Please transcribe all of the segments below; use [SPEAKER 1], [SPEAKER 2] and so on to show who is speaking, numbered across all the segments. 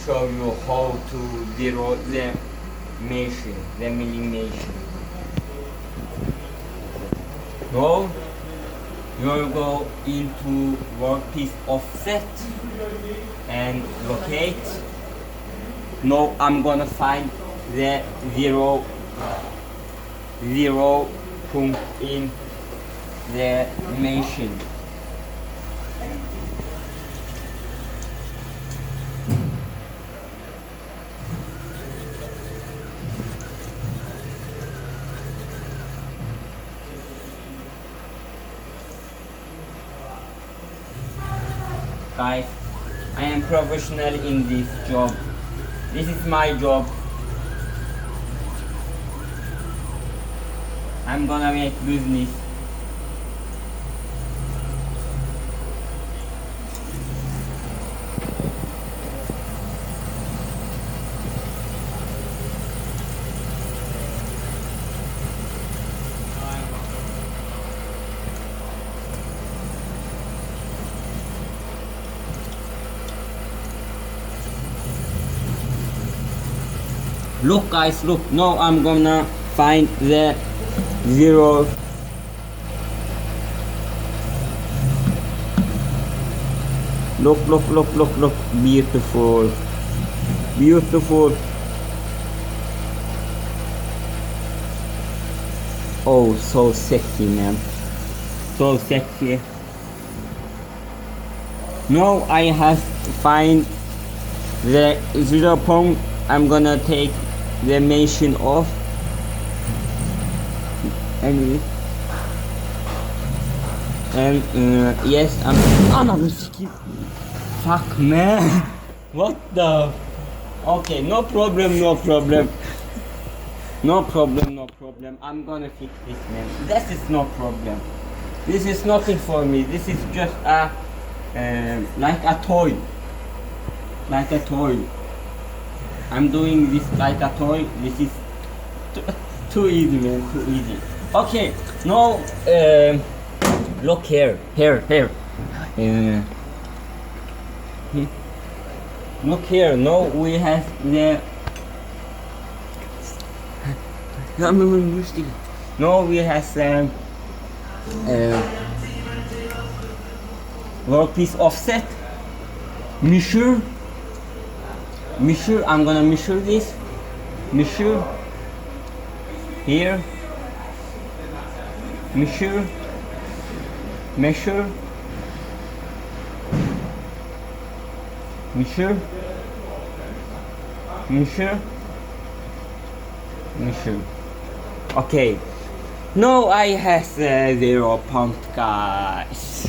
[SPEAKER 1] show you how to draw the machine, the milling machine. Now you'll go into workpiece offset and locate. Now I'm gonna find the zero point in the machine. Guys, I am professional in this job. This is my job. I'm gonna make business. Look guys, look, now I'm gonna find the zero. Look, beautiful, beautiful. Oh, so sexy, man, so sexy. Now I have to find the 0 point. I'm gonna take the machine off and yes, I'm another skill. Fuck man. What the? Okay, no problem. I'm gonna fix this, man. This is no problem. This is nothing for me. This is just a like a toy. I'm doing this like a toy. This is too easy, man. Too easy. Okay, now look here. Look here. Now we have the. Now we have workpiece offset. Measure. I'm gonna measure this. Measure here. Measure. Okay. Now I have 0 point, guys.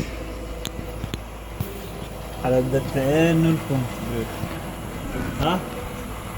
[SPEAKER 2] حضرتك 0.0 ها